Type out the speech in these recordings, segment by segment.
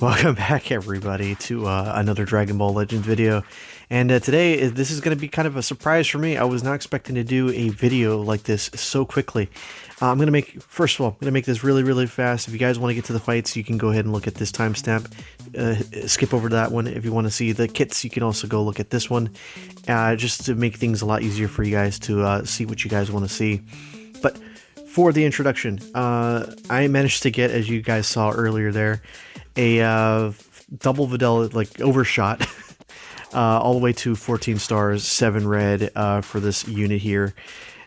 Welcome back, everybody, to another Dragon Ball Legends video. And today, this is going to be kind of a surprise for me. I was not expecting to do a video like this so quickly. I'm going to first of all, I'm going to make this really, really fast. If you guys want to get to the fights, you can go ahead and look at this timestamp. Skip over to that one. If you want to see the kits, you can also go look at this one. Just to make things a lot easier for you guys to see what you guys want to see. But for the introduction, I managed to get, as you guys saw earlier there, a double Videl, like, overshot all the way to 14 stars, 7 red for this unit here.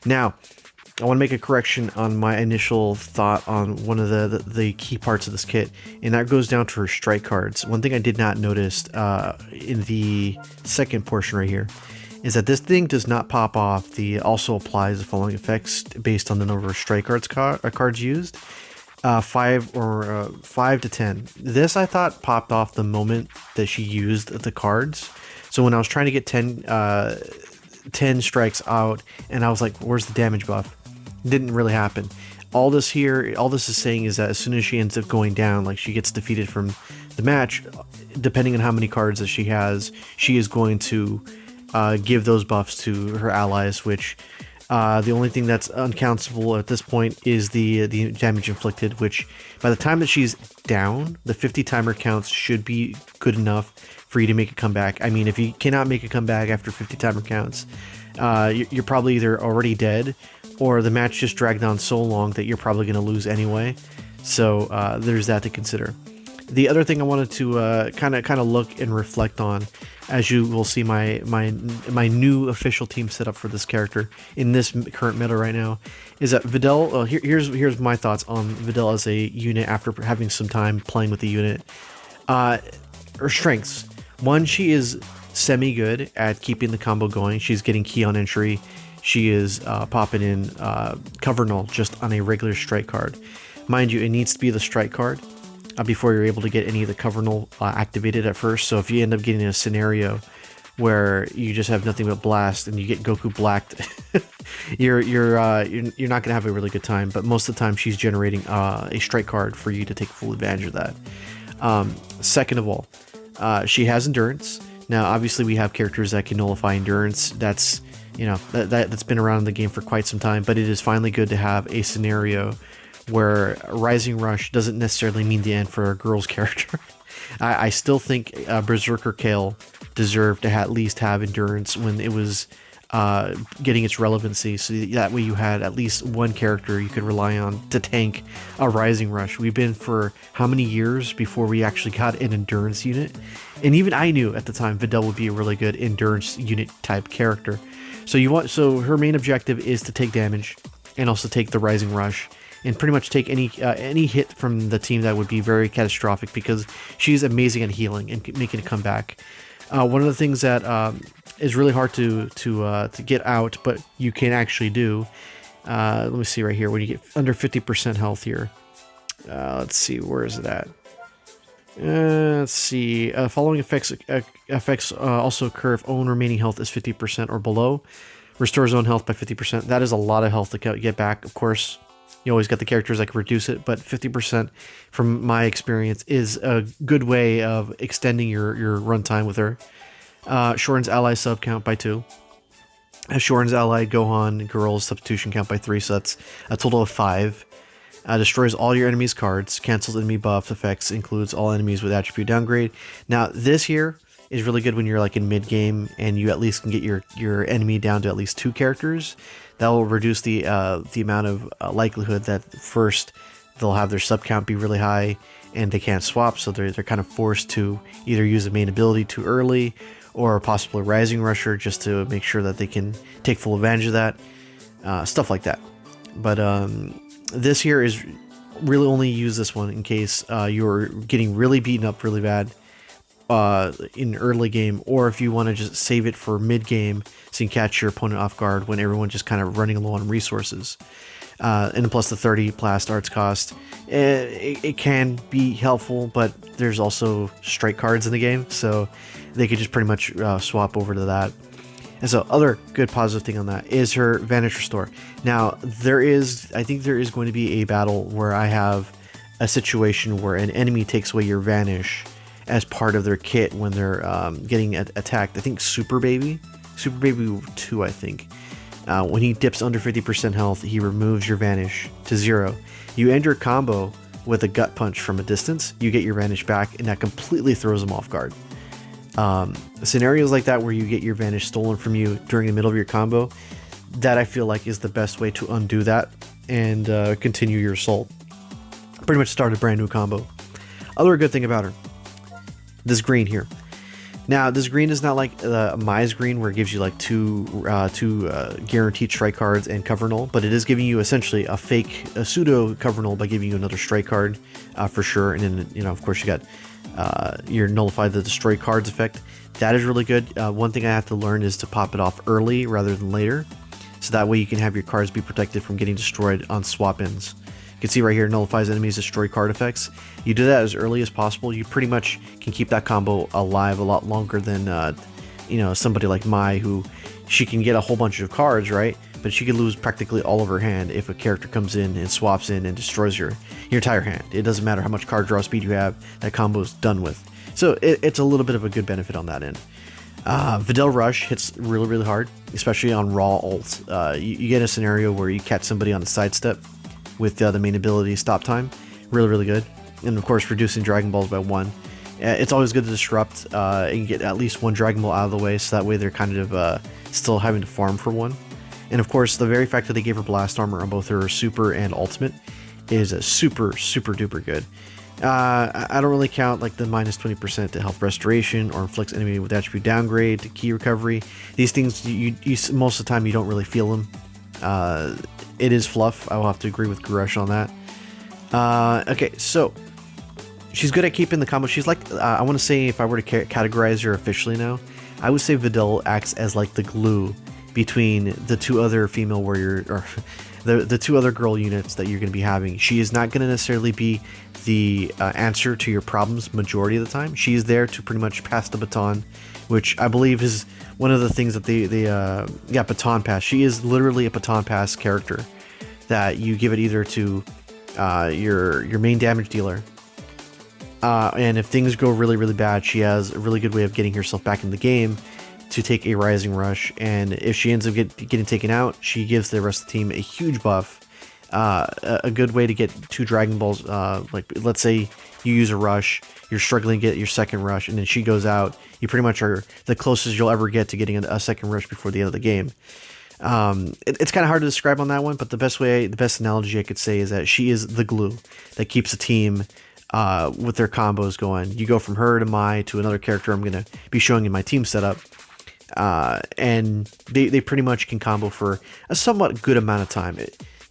Now, I want to make a correction on my initial thought on one of the key parts of this kit, and that goes down to her strike cards. One thing I did not notice in the second portion right here is that this thing does not pop off. The also applies the following effects based on the number of strike cards used. 5 to 10. This I thought popped off the moment that she used the cards. So when I was trying to get 10 strikes out, and I was like, where's the damage buff? Didn't really happen. All this is saying is that as soon as she ends up going down, like she gets defeated from the match, depending on how many cards that she has, she is going to give those buffs to her allies, which the only thing that's uncountable at this point is the damage inflicted, which by the time that she's down, the 50 timer counts should be good enough for you to make a comeback. I mean, if you cannot make a comeback after 50 timer counts, you're probably either already dead or the match just dragged on so long that you're probably going to lose anyway. So there's that to consider. The other thing I wanted to kind of look and reflect on, as you will see my new official team setup for this character in this current meta right now, is that Videl. Here's my thoughts on Videl as a unit after having some time playing with the unit. Her strengths: one, she is semi good at keeping the combo going. She's getting key on entry. She is popping in cover null just on a regular strike card. Mind you, it needs to be the strike card before you're able to get any of the cover null activated at first. So if you end up getting a scenario where you just have nothing but blast and you get Goku blacked, you're not gonna have a really good time. But most of the time, she's generating a strike card for you to take full advantage of that. Second of all, she has endurance. Now, obviously, we have characters that can nullify endurance. That's that's been around in the game for quite some time. But it is finally good to have a scenario where Rising Rush doesn't necessarily mean the end for a girl's character. I still think Berserker Kale deserved to at least have endurance when it was getting its relevancy, so that way you had at least one character you could rely on to tank a Rising Rush. We've been for how many years before we actually got an endurance unit, and even I knew at the time Videl would be a really good endurance unit type character. So her main objective is to take damage and also take the Rising Rush, and pretty much take any hit from the team that would be very catastrophic, because she's amazing at healing and making a comeback. One of the things that is really hard to get out, but you can actually do. Let me see right here. When you get under 50% health here, let's see, where is it at? Let's see. Following effects also occur if own remaining health is 50% or below. Restores own health by 50%. That is a lot of health to get back. Of course, you always got the characters that can reduce it, but 50%, from my experience, is a good way of extending your runtime with her. Shorten's ally sub count by 2. Shorten's ally Gohan girls substitution count by 3, so that's a total of 5. Destroys all your enemies' cards, cancels enemy buff effects, includes all enemies with attribute downgrade. Now, this here is really good when you're like in mid game and you at least can get your enemy down to at least 2 characters. That will reduce the amount of likelihood that first they'll have their sub count be really high and they can't swap, so they're kind of forced to either use the main ability too early or possibly Rising Rusher just to make sure that they can take full advantage of that, stuff like that. But this here is really only use this one in case you're getting really beaten up really bad in early game, or if you want to just save it for mid game so you can catch your opponent off guard when everyone's just kind of running low on resources. And plus the 30 blast arts cost, it can be helpful, but there's also strike cards in the game, so they could just pretty much swap over to that. And so other good positive thing on that is her Vanish Restore. Now I think there is going to be a battle where I have a situation where an enemy takes away your vanish as part of their kit when they're getting attacked. I think Super Baby 2, I think. When he dips under 50% health, he removes your vanish to 0. You end your combo with a gut punch from a distance, you get your vanish back, and that completely throws them off guard. Scenarios like that where you get your vanish stolen from you during the middle of your combo, that I feel like is the best way to undo that and continue your assault. Pretty much start a brand new combo. Other good thing about her, this green here. Now, this green is not like Mai's green, where it gives you like two guaranteed strike cards and cover null, but it is giving you essentially a pseudo cover null by giving you another strike card for sure. And then, you know, of course, you got your nullify the destroy cards effect. That is really good. One thing I have to learn is to pop it off early rather than later, so that way you can have your cards be protected from getting destroyed on swap-ins. You can see right here, nullifies enemies, destroy card effects. You do that as early as possible, you pretty much can keep that combo alive a lot longer than, you know, somebody like Mai, who she can get a whole bunch of cards, right? But she could lose practically all of her hand if a character comes in and swaps in and destroys your entire hand. It doesn't matter how much card draw speed you have, that combo is done with. So it's a little bit of a good benefit on that end. Videl Rush hits really, really hard, especially on raw ult. You get a scenario where you catch somebody on the sidestep with the main ability stop time. Really, really good. And of course, reducing Dragon Balls by 1. It's always good to disrupt and get at least 1 Dragon Ball out of the way, so that way they're kind of still having to farm for 1. And of course, the very fact that they gave her blast armor on both her super and ultimate is a super duper good. I don't really count like the minus 20% to health restoration or inflicts enemy with attribute downgrade to key recovery. These things, you most of the time you don't really feel them. It is fluff. I will have to agree with Guresh on that. Okay, so she's good at keeping the combo. She's like, I want to say, if I were to categorize her officially now, I would say Videl acts as like the glue between the two other female warrior, or the two other girl units that you're going to be having. She is not going to necessarily be the answer to your problems majority of the time. She is there to pretty much pass the baton, which I believe is one of the things that yeah, baton pass. She is literally a baton pass character that you give it either to your main damage dealer, and if things go really, really bad, she has a really good way of getting herself back in the game to take a Rising Rush, and if she ends up getting taken out, she gives the rest of the team a huge buff. A good way to get 2 Dragon Balls, like let's say you use a rush, you're struggling to get your second rush, and then she goes out, you pretty much are the closest you'll ever get to getting a second rush before the end of the game. It's kind of hard to describe on that one, but the best analogy I could say is that she is the glue that keeps the team with their combos going. You go from her to Mai to another character I'm going to be showing in my team setup, and they pretty much can combo for a somewhat good amount of time.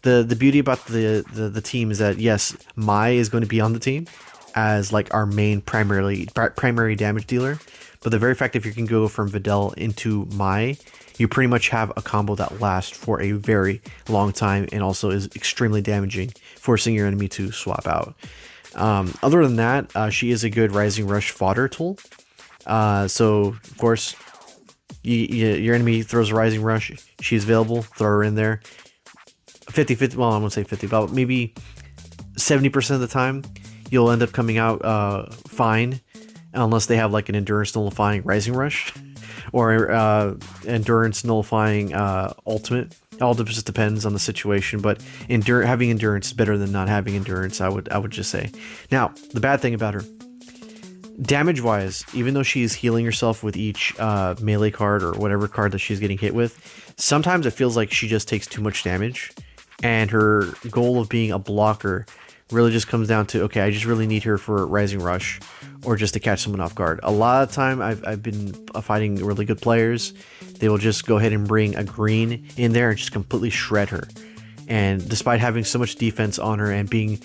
The beauty about the team is that, yes, Mai is going to be on the team as like our main primary damage dealer, but the very fact if you can go from Videl into Mai, you pretty much have a combo that lasts for a very long time and also is extremely damaging, forcing your enemy to swap out. Other than that, she is a good Rising Rush fodder tool. So of course, your enemy throws a Rising Rush, she's available, throw her in there. 50-50, well, I won't say 50, but maybe 70% of the time, you'll end up coming out fine, unless they have like an endurance nullifying Rising Rush or endurance nullifying ultimate. It all just depends on the situation, but having endurance is better than not having endurance, I would just say. Now, the bad thing about her, damage wise, even though she is healing herself with each melee card or whatever card that she's getting hit with, sometimes it feels like she just takes too much damage, and her goal of being a blocker really just comes down to, okay, I just really need her for Rising Rush or just to catch someone off guard. A lot of time I've been fighting really good players, they will just go ahead and bring a green in there and just completely shred her. And despite having so much defense on her and being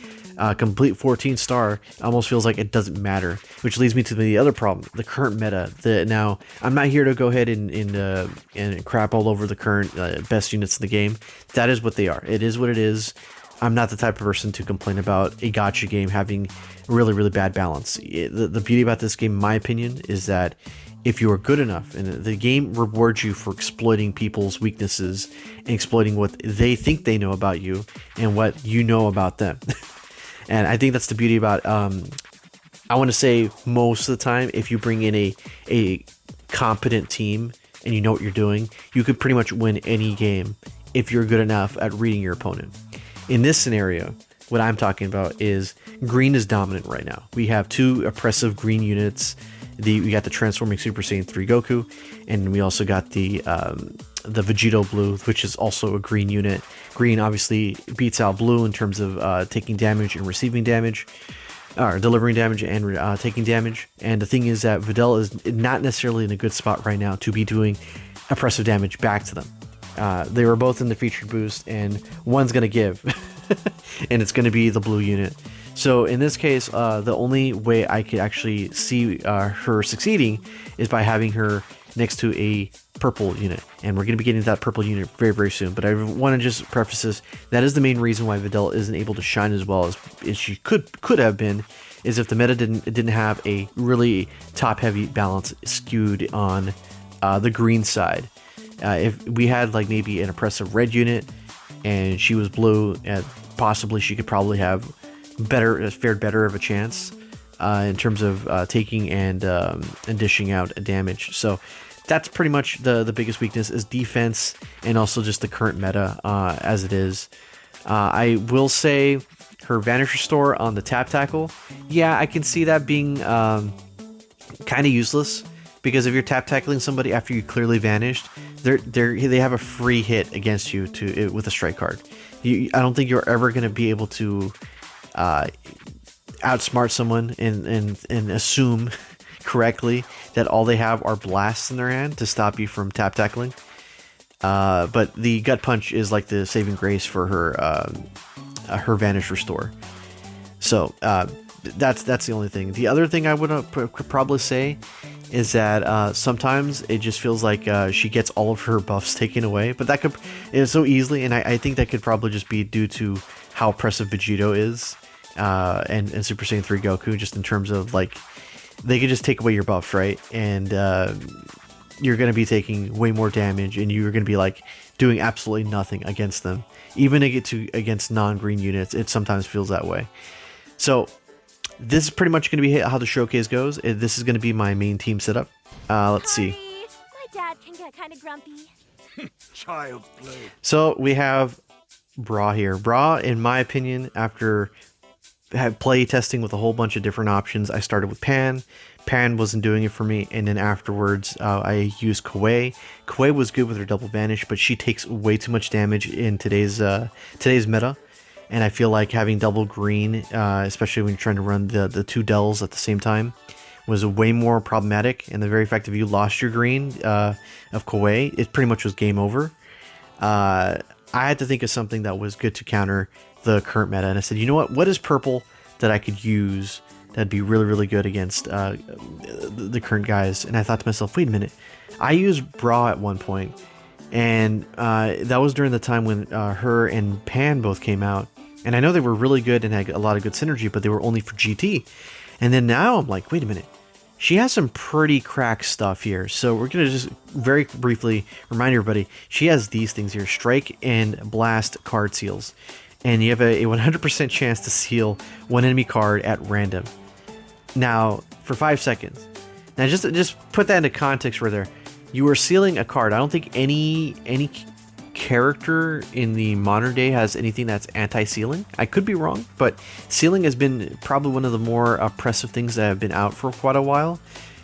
complete 14-star, it almost feels like it doesn't matter. Which leads me to the other problem, the current meta. Now, I'm not here to go ahead and crap all over the current best units in the game. That is what they are. It is what it is. I'm not the type of person to complain about a gacha game having really, really bad balance. The beauty about this game, in my opinion, is that if you are good enough, and the game rewards you for exploiting people's weaknesses and exploiting what they think they know about you and what you know about them. And I think that's the beauty about, I want to say most of the time, if you bring in a competent team and you know what you're doing, you could pretty much win any game if you're good enough at reading your opponent. In this scenario, what I'm talking about is green is dominant right now. We have two oppressive green units. We got the transforming Super Saiyan 3 Goku, and we also got the Vegito blue, which is also a green unit. Green obviously beats out blue in terms of taking damage and receiving damage, or delivering damage and taking damage. And the thing is that Videl is not necessarily in a good spot right now to be doing oppressive damage back to them. They were both in the featured boost, and one's going to give, and it's going to be the blue unit. So in this case, the only way I could actually see her succeeding is by having her next to a purple unit. And we're going to be getting to that purple unit very, very soon. But I want to just preface this. That is the main reason why Videl isn't able to shine as well as she could have been, is if the meta didn't have a really top-heavy balance skewed on the green side. If we had like maybe an oppressive red unit and she was blue, possibly she could probably have fared better of a chance in terms of taking and dishing out damage. So that's pretty much the biggest weakness, is defense, and also just the current meta as it is. I will say her Vanish Restore on the tap tackle, yeah, I can see that being kind of useless, because if you're tap tackling somebody after you clearly vanished, they have a free hit against you with a strike card. I don't think you're ever going to be able to outsmart someone and assume correctly that all they have are blasts in their hand to stop you from tap tackling. But the gut punch is like the saving grace for her Vanish Restore. So that's the only thing. The other thing I would probably say is that sometimes it just feels like she gets all of her buffs taken away, but that is so easily, and I think that could probably just be due to how oppressive Vegito is. And Super Saiyan 3 Goku, just in terms of like, they could just take away your buffs, right? And you're going to be taking way more damage, and you're going to be like doing absolutely nothing against them. Even against non-green units, it sometimes feels that way. So this is pretty much going to be how the showcase goes. This is going to be my main team setup. Let's see. My dad can get kind of grumpy. Child's play. So we have Bra here. Bra, in my opinion, after play testing with a whole bunch of different options, I started with Pan. Pan wasn't doing it for me, and then afterwards I used Kawaii. Kawaii was good with her double vanish, but she takes way too much damage in today's meta, and I feel like having double green, especially when you're trying to run the two Dells at the same time, was way more problematic. And the very fact that if you lost your green of Kawaii, it pretty much was game over. I had to think of something that was good to counter the current meta, and I said, you know what is purple that I could use that'd be really, really good against the current guys? And I thought to myself, wait a minute, I used Bra at one point, and that was during the time when her and Pan both came out, and I know they were really good and had a lot of good synergy, but they were only for GT. And then now I'm like, wait a minute, she has some pretty crack stuff here. So we're going to just very briefly remind everybody, she has these things here: Strike and Blast card seals. And you have a 100% chance to seal one enemy card at random. Now, for 5 seconds. Now, just put that into context right there. You are sealing a card. I don't think any character in the modern day has anything that's anti-sealing. I could be wrong, but sealing has been probably one of the more oppressive things that have been out for quite a while.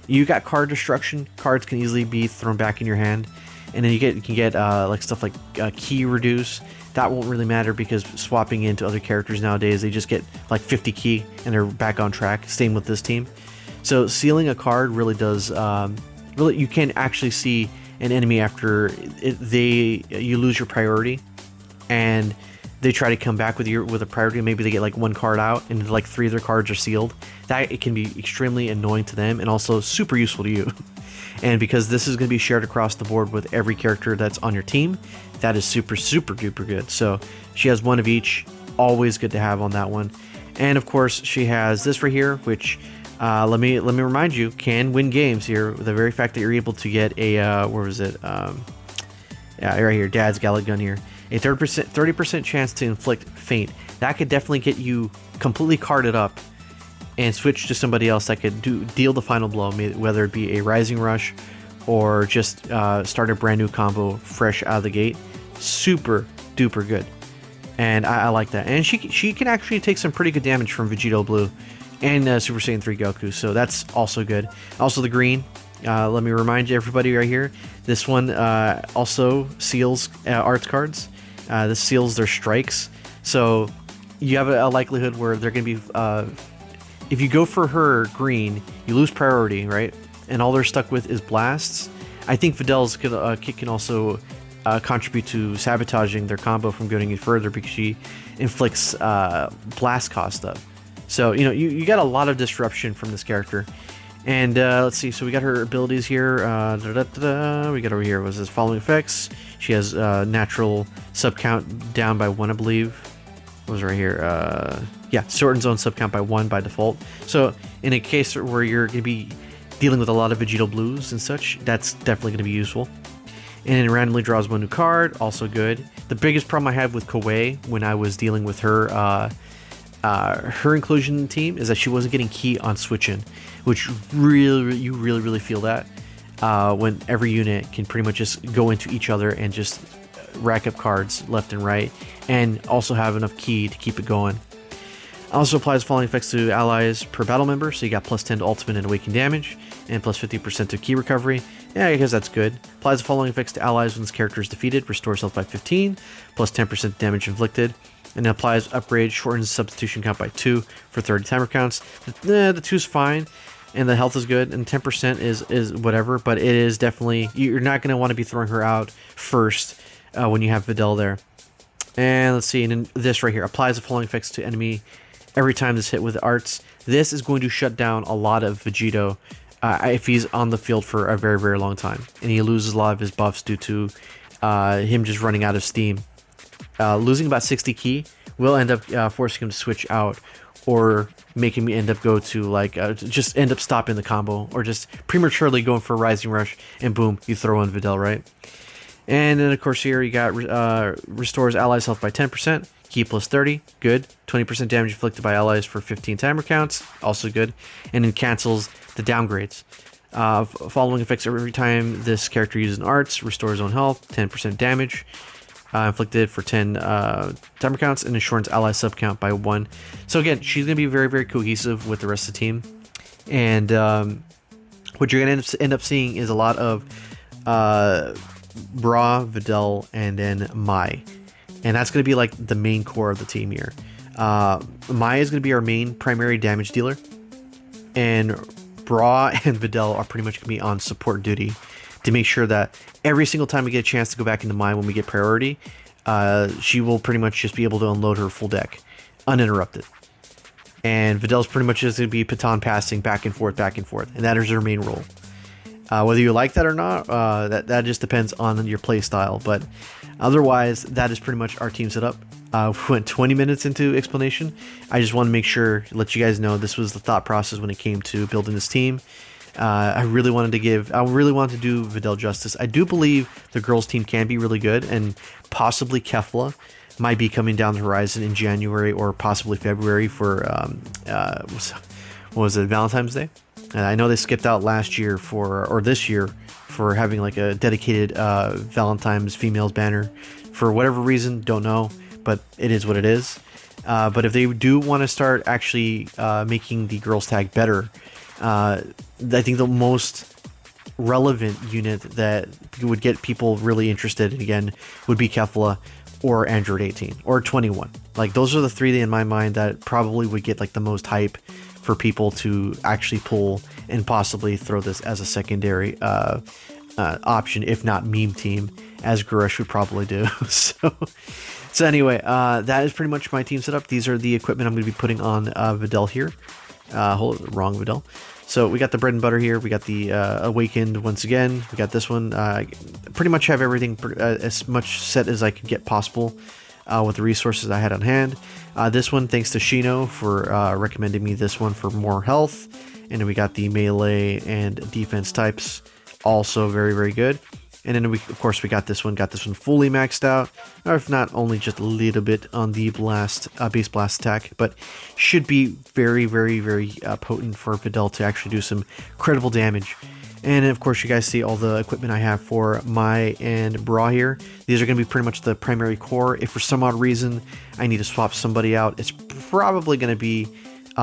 You got card destruction. Cards can easily be thrown back in your hand. And then you can get like stuff like key reduce. That won't really matter, because swapping into other characters nowadays, they just get like 50 key and they're back on track. Same with this team. So sealing a card really does, really, you can actually see an enemy after you lose your priority, and they try to come back with a priority. Maybe they get like one card out and like 3 of their cards are sealed. That it can be extremely annoying to them, and also super useful to you. And because this is going to be shared across the board with every character that's on your team, that is super, super duper good. So she has one of each, always good to have on that one. And of course, she has this right here, which let me remind you, can win games here. The very fact that you're able to get a where was it? Yeah, right here, Dad's Gallet Gun here. a 30% chance to inflict faint. That could definitely get you completely carded up and switch to somebody else that could deal the final blow, whether it be a Rising Rush or just start a brand new combo fresh out of the gate. Super duper good, and I like that. And she can actually take some pretty good damage from Vegito Blue and Super Saiyan 3 Goku, so that's also good. Also the green, let me remind you, everybody right here, this one also seals arts cards. This seals their strikes, so you have a likelihood where they're going to be, if you go for her green, you lose priority, right? And all they're stuck with is blasts. I think Videl's kick can also contribute to sabotaging their combo from going any further, because she inflicts blast cost up. So, you know, you got a lot of disruption from this character. And let's see, so we got her abilities here. We got over here, was this following effects. She has natural sub count down by 1, I believe. What was right here? Yeah, Sword and Zone sub count by 1 by default. So in a case where you're going to be dealing with a lot of Vegito Blues and such, that's definitely going to be useful. And it randomly draws 1 new card, also good. The biggest problem I had with Koei when I was dealing with her her inclusion in the team is that she wasn't getting key on switch-in, which you really feel that when every unit can pretty much just go into each other and just rack up cards left and right, and also have enough key to keep it going. Also applies following effects to allies per battle member, so you got plus 10 to ultimate and awaken damage, and plus 50% to key recovery. Yeah, I guess that's good. Applies the following effects to allies when this character is defeated, restores health by 15, plus 10% damage inflicted, and it applies upgrade, shortens substitution count by 2 for 30 timer counts. The 2's fine, and the health is good, and 10% is whatever, but it is definitely, you're not going to want to be throwing her out first when you have Videl there. And let's see, and then this right here applies the following effects to enemy every time this hit with arts. This is going to shut down a lot of Vegito if he's on the field for a very long time, and he loses a lot of his buffs due to him just running out of steam. Losing about 60 key will end up forcing him to switch out, or making me end up go to like just end up stopping the combo, or just prematurely going for a Rising Rush, and boom, you throw in Videl, right? And then of course here you got restores allies health by 10%, key plus 30, good. 20% damage inflicted by allies for 15 timer counts, also good. And then cancels the downgrades. Following effects every time this character uses an arts, restores own health, 10% damage inflicted for 10 timer counts, and shortens ally sub count by 1. So again, she's going to be very cohesive with the rest of the team. And what you're going to end up seeing is a lot of Bra, Videl, and then Mai. And that's going to be like the main core of the team here. Mai is going to be our main primary damage dealer, and Bra and Videl are pretty much going to be on support duty to make sure that every single time we get a chance to go back into Mai when we get priority, she will pretty much just be able to unload her full deck uninterrupted. And Videl's pretty much just going to be baton passing back and forth, and that is her main role. Whether you like that or not, that just depends on your play style, but otherwise, that is pretty much our team setup. We went 20 minutes into explanation. I just want to make sure, let you guys know this was the thought process when it came to building this team. I really wanted to do Videl justice. I do believe the girls team can be really good, and possibly Kefla might be coming down the horizon in January or possibly February for what was it, Valentine's Day? And I know they skipped out last year or this year for having like a dedicated Valentine's females banner for whatever reason, don't know, but it is what it is. But if they do want to start actually making the girls tag better, I think the most relevant unit that would get people really interested again would be Kefla or Android 18 or 21. Like those are the three in my mind that probably would get like the most hype for people to actually pull and possibly throw this as a secondary option, if not meme team, as Guresh would probably do. So anyway, that is pretty much my team setup. These are the equipment I'm going to be putting on Videl here. Wrong Videl. So we got the bread and butter here. We got the Awakened once again. We got this one. Pretty much have everything as much set as I could get possible with the resources I had on hand. This one, thanks to Shino for recommending me this one for more health. And then we got the melee and defense types, also very good. And then of course we got this one fully maxed out, or if not only just a little bit on the base blast attack, but should be very potent for Videl to actually do some credible damage. And of course you guys see all the equipment I have for Mai and Bra here. These are going to be pretty much the primary core. If for some odd reason I need to swap somebody out, it's probably going to be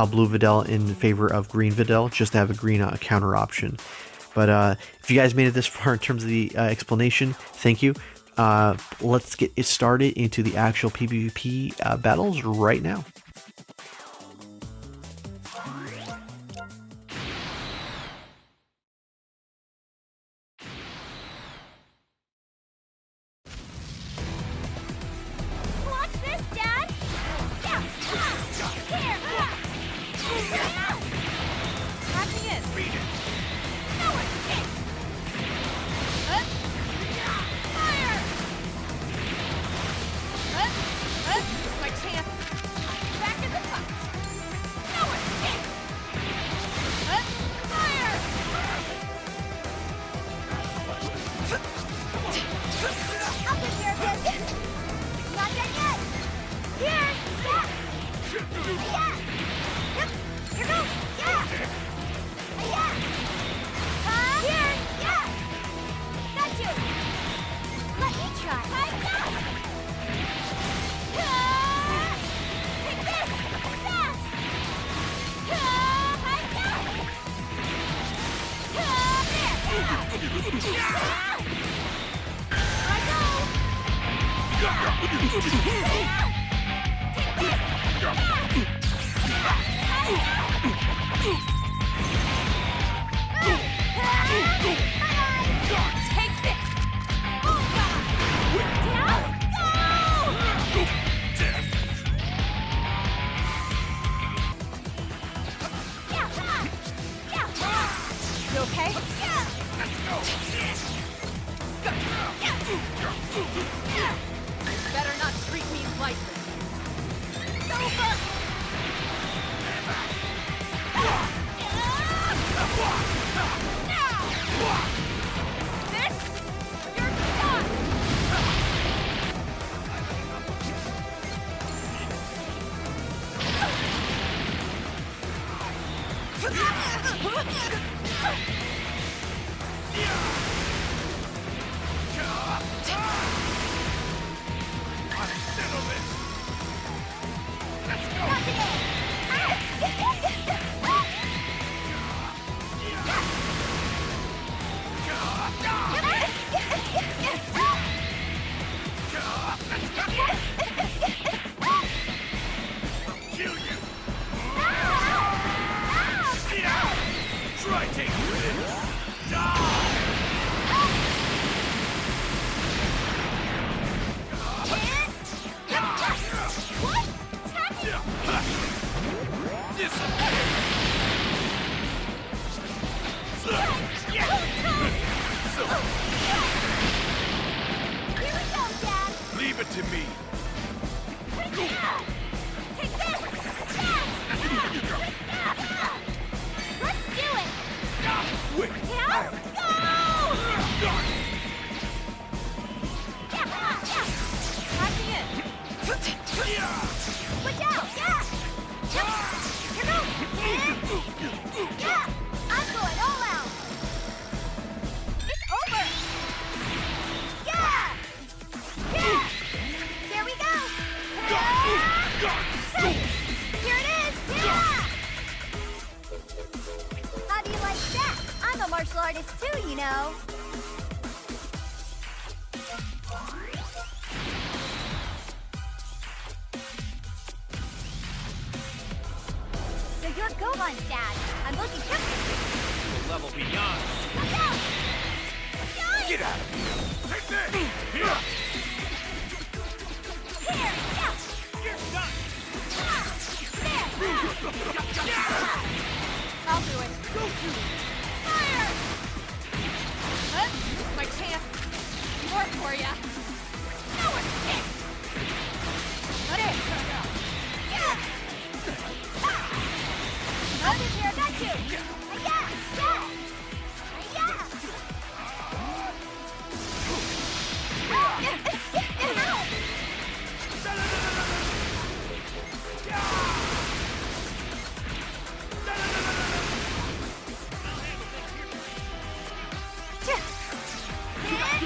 blue Videl in favor of green Videl, just to have a green counter option. But if you guys made it this far in terms of the explanation, thank you. Let's get it started into the actual PvP battles right now. Watch this, Dad! Yeah! Here! Crashing in! Beat it. No escape! Fire! My chance! Back in the box! No escape! Fire! I'll take care of this! Not done yet! Here! Yeah! Yeah! Yep! Here goes! Yeah! Yeah! Here! Yeah! Got you! Let me try! Take this! That! Take this! Oh, God! Down! Go! Yeah! You okay? Yeah! Better not treat me lightly. Over! This? You're done! Try taking this. Die. What? Tacky! Here we go, Dad! Leave it to me. Take this! Let's do it! Wait. Down! Go! Crashing in! Switch out! Yeah! Here goes! Yeah! I'm going all out! It's over! Yeah! Yeah! There we go! Here it is! Yeah! How do you like that? I'm a martial artist too, you know. So you're Gohan's dad. I'm looking good. The level beyond. Look out! Get out of here. Take this. Here. Here! Yeah! You're done. There! I'll do it. Go to it. Fire! My chance. More for ya. No escape! There! Yeah! I'll take care of that too! Yeah! Yeah! Yeah!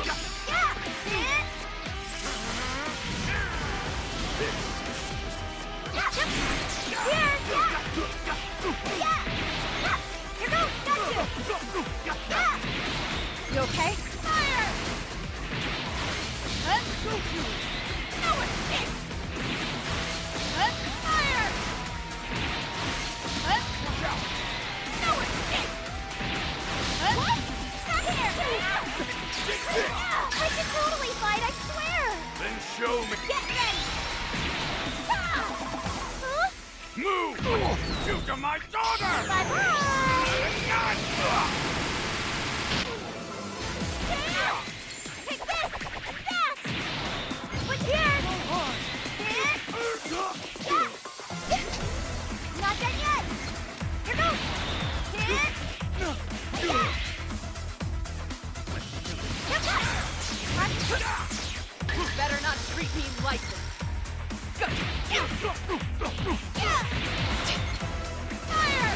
You okay? Fire! No escape! Fire! No escape! What? Stop here! I can totally fight, I swear! Then show me. Get ready! Huh? Move! Shoot to my daughter! Bye-bye! Take this! That! What's here? Not done yet! Here goes! You better not treat me like this. Go. Fire!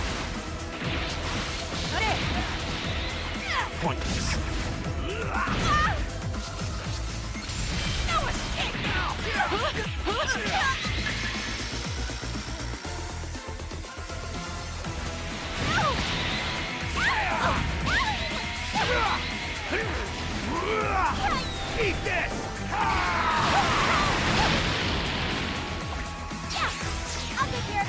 Pointless. No escape now! Eat this! I'll get here,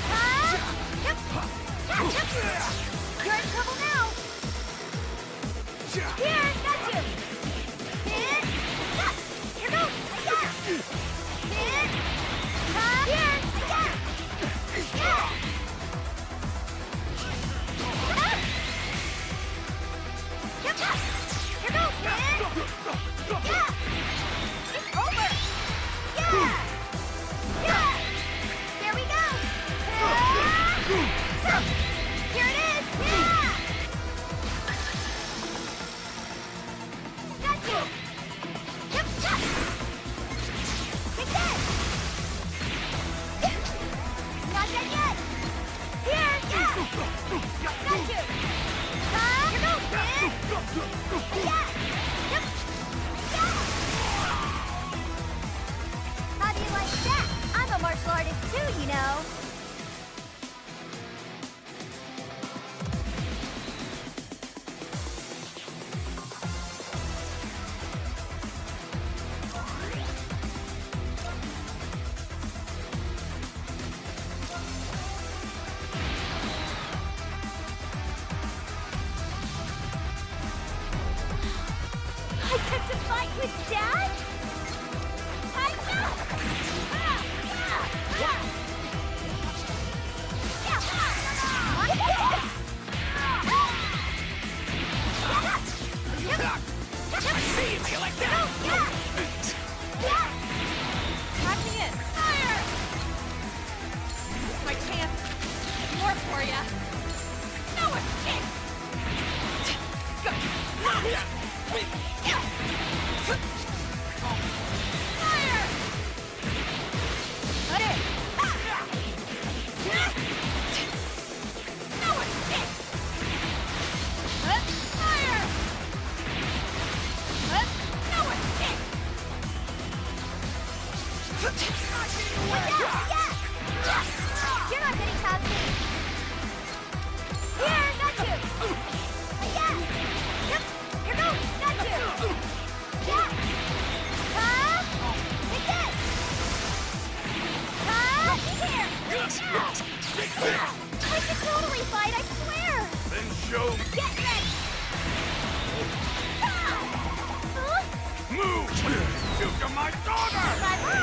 You're in trouble now! Here, got you! Here goes! Here! Here goes! It's over! There we go! Here it is! Got you! Take that! Not done yet! Here! Got you! Here goes! How do you like that? I'm a martial artist too, you know. I get to fight with Dad? Time's up! I see you! You like that? Knock me in. Fire! My chance. More for ya. No escape! Go. Fire! No escape! Fire! No escape! You're not getting past me! Here, got you! Yep! Here goes! Got you! Take this! Here! I can totally fight, I swear! Then show me. Get ready! Move! Shoot to my daughter! Bye-bye!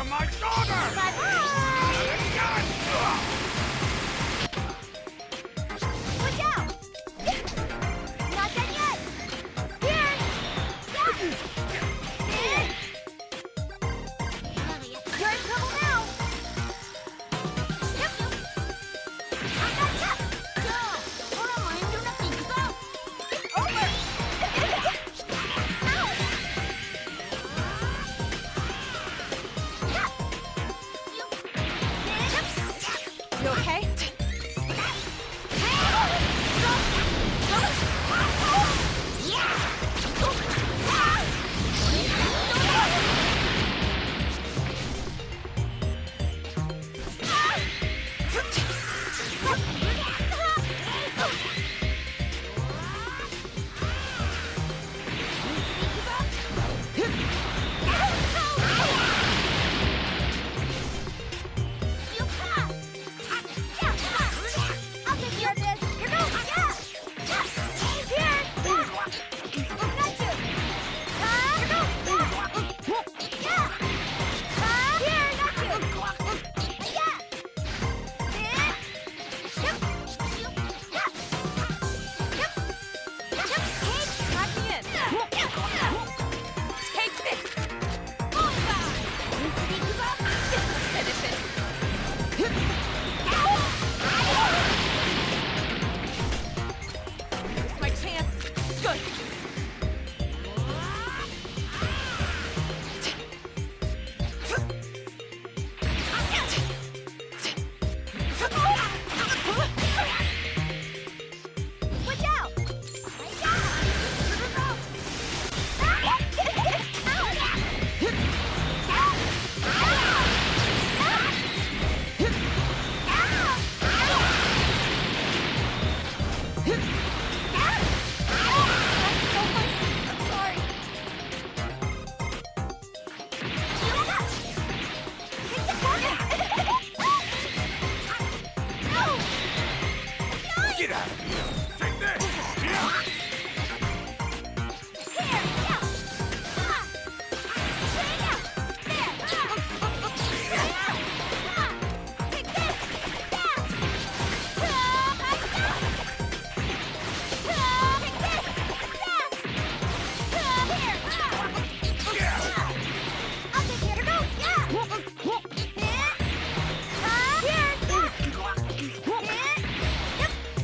to my daughter! Watch out! Not done yet! Here! Yeah! You're in trouble now! Yep. I gotcha! Go! Hold on, do nothing, go! Over! You okay? I'll take care of this. Here goes. Yeah. Here. Got you. Here goes. Yeah. Here. Got you. Yeah. Hey, lock me in. Take this. Bullseye. This will finish it. Here's my chance. Good. Watch out. Sorry. Get out of here! Take this! Yeah.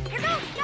Here goes!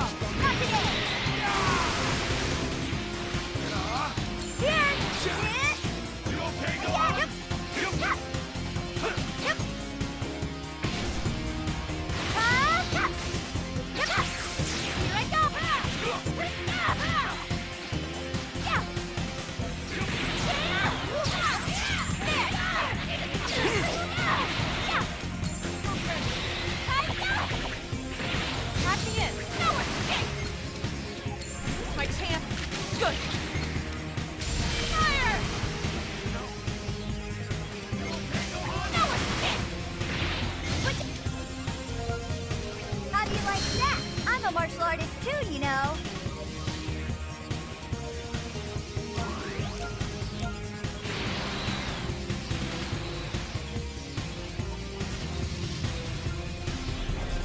Not today! Here! You okay, go Yeah, on? yep. Yep. Yep. Yep. Yep. Here I go! Pack me in. It's my chance. Good. Fire! How do you like that? I'm a martial artist too, you know.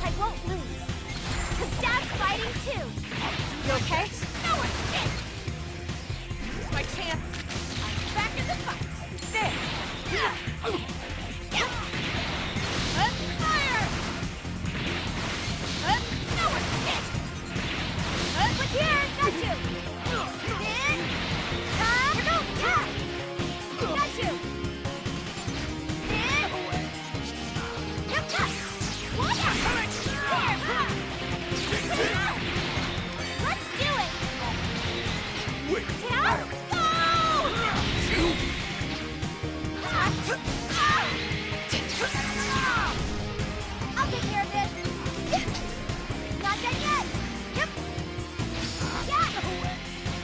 I won't lose. 'Cause Dad's fighting too. You okay? No one's dead. It's my chance. I'm back in the fight. There. Fire! No one's dead. Look here, got you. Spin. Come. Go. Yeah. Got you. Spin. Yep. What? Here. Let's do it. Wait. Down. Go. I'll take care of this. Not done yet. Yep. Yeah.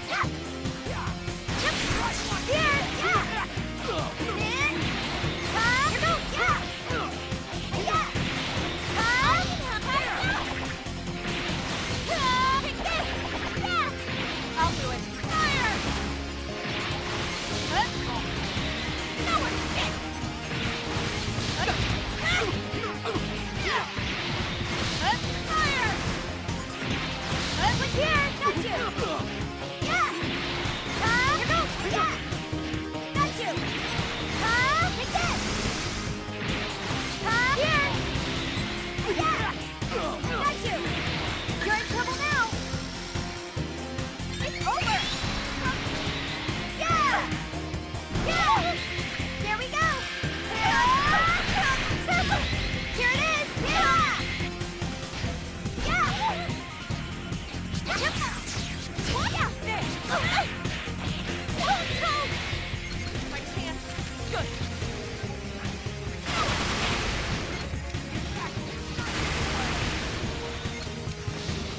Yeah. Yep. Here. Yeah. In. Come. Go. Yeah. Yeah. Come. Take this. That. I'll do it. Fire. No one's dead. Fire! Look here, got you! Yeah! Come! Here goes! Yeah! Got you! Come! Take this! Come! Here! Yeah! Got you! You're in trouble now! It's over! Yeah! Yeah! Here we go! Here it is! Yeah! Yeah! Yep. Yeah! There! It's my chance. Good.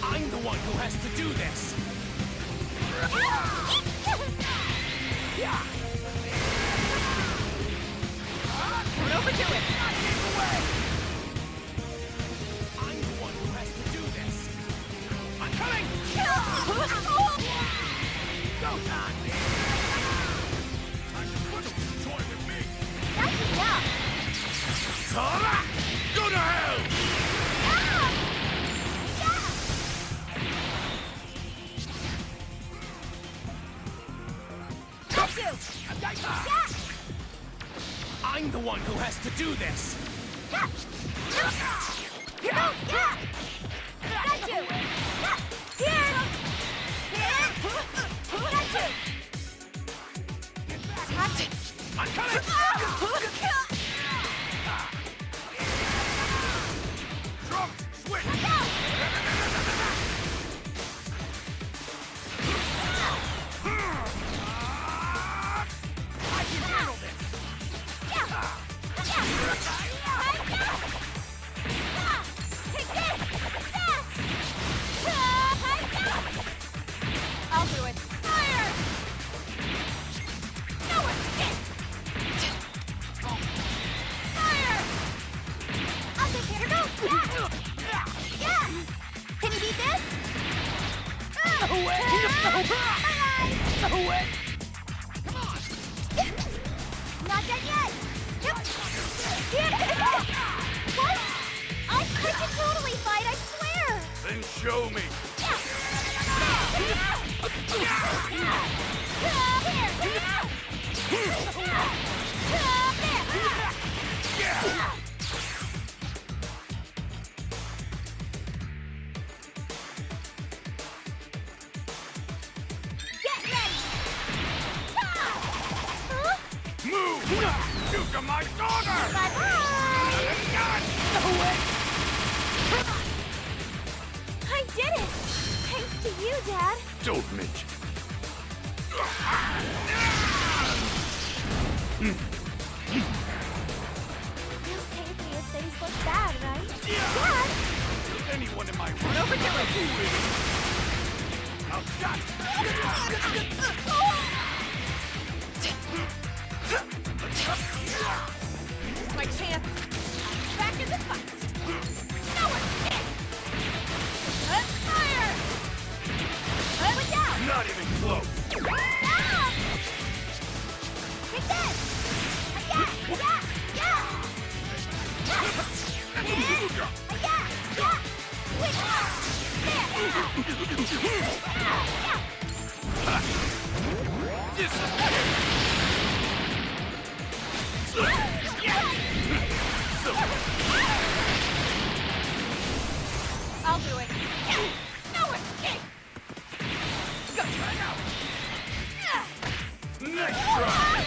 I'm the one who has to do this. Don't overdo it. I'm the one who has to do this. I'm coming! Go time! Time to put them to join with me. That's enough! Sora! Go to hell! Got you! Yeah! I'm the one who has to do this. Yeah! Here goes! Yeah! Got you! Yeah! Here! Here! Got you! I'm coming! Drop! Switch! I can handle this! Take this! That! I'll do it. Fire! No one's dead! Fire! I'll take care of it! Yeah! Can you beat this? No way! Bye-bye! No way! Not done yet! Yep. What? I can totally fight, I swear! Then show me! shoot at my daughter! Bye-bye! God! No way! I did it! Thanks to you, Dad. Don't mention it. You'll save me if things look bad, right? Yeah. Anyone in my room? Over to it. I'll shot! It's my chance. Back in the fight. No escape. Fire! Look out! Not even close! Ah! Take this! Yeah! Yeah! Yeah! Yeah! Wait! I'll do it. No escape. Go try now. Nice try!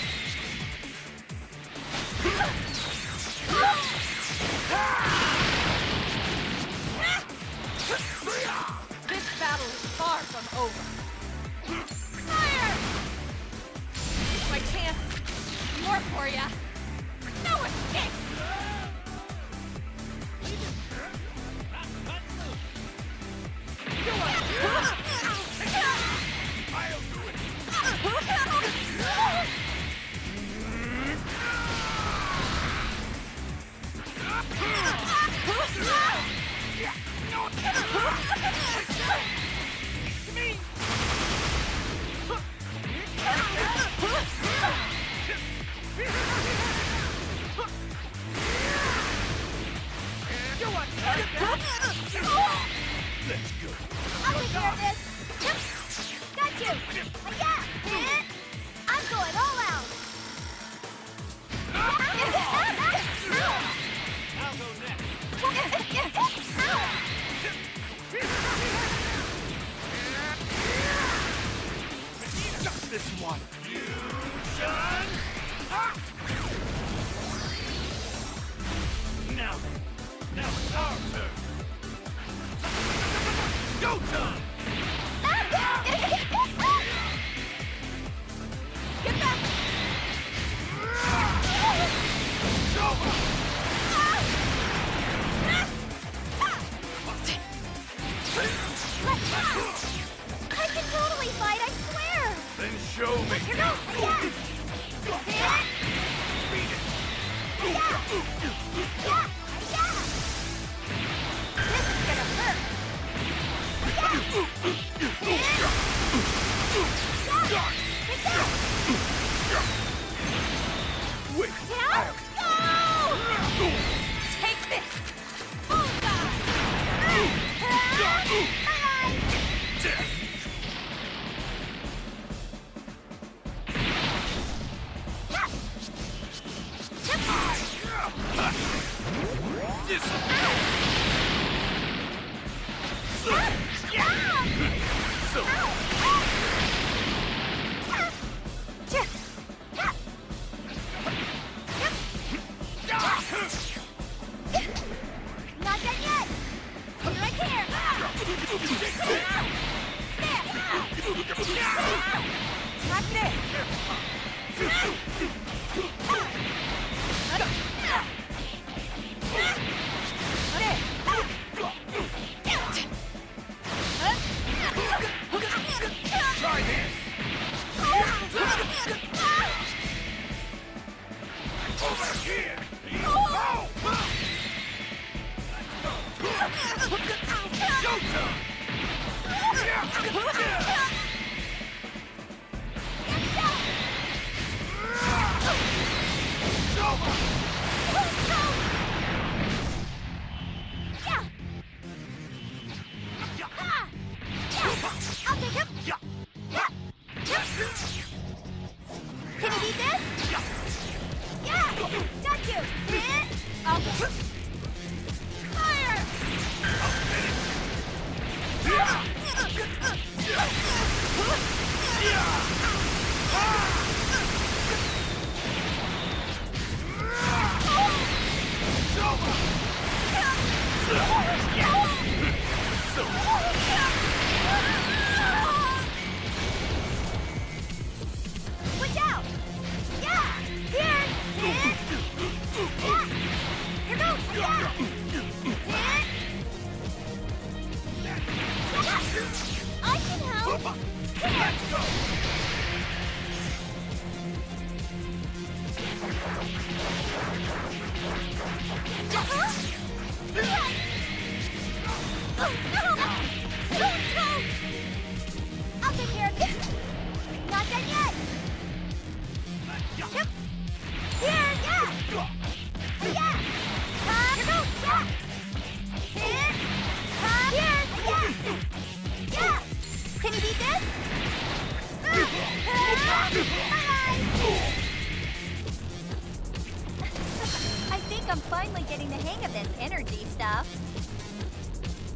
This battle is far from over. Fire! It's my chance. More for ya. No escape. I'll do it! Let's go! I'll take care of this! Got you! Yeah! I'm going all out! I'll go next! Just this one! Fusion! Now it's our turn! Go time! Get back! It's over! I can totally fight, I swear! Then show me! Here goes! Yeah! Beat it! Yeah! This is gonna hurt! Wait! Down! Go! Take this. Not done yet! Right here! Track it in. Try this! Over here! Oh! Showtime! It's over! I'll take him! Can you beat this? Yeah! Got you! I'll go. Fire! Let's go! Oh, no! I'll take care of this. Not done yet. Yep. Here, yeah. Yeah. Here goes. Yeah. Here. Here. Yeah. Yeah. Can you beat this? Bye-bye. I think I'm finally getting the hang of this energy stuff.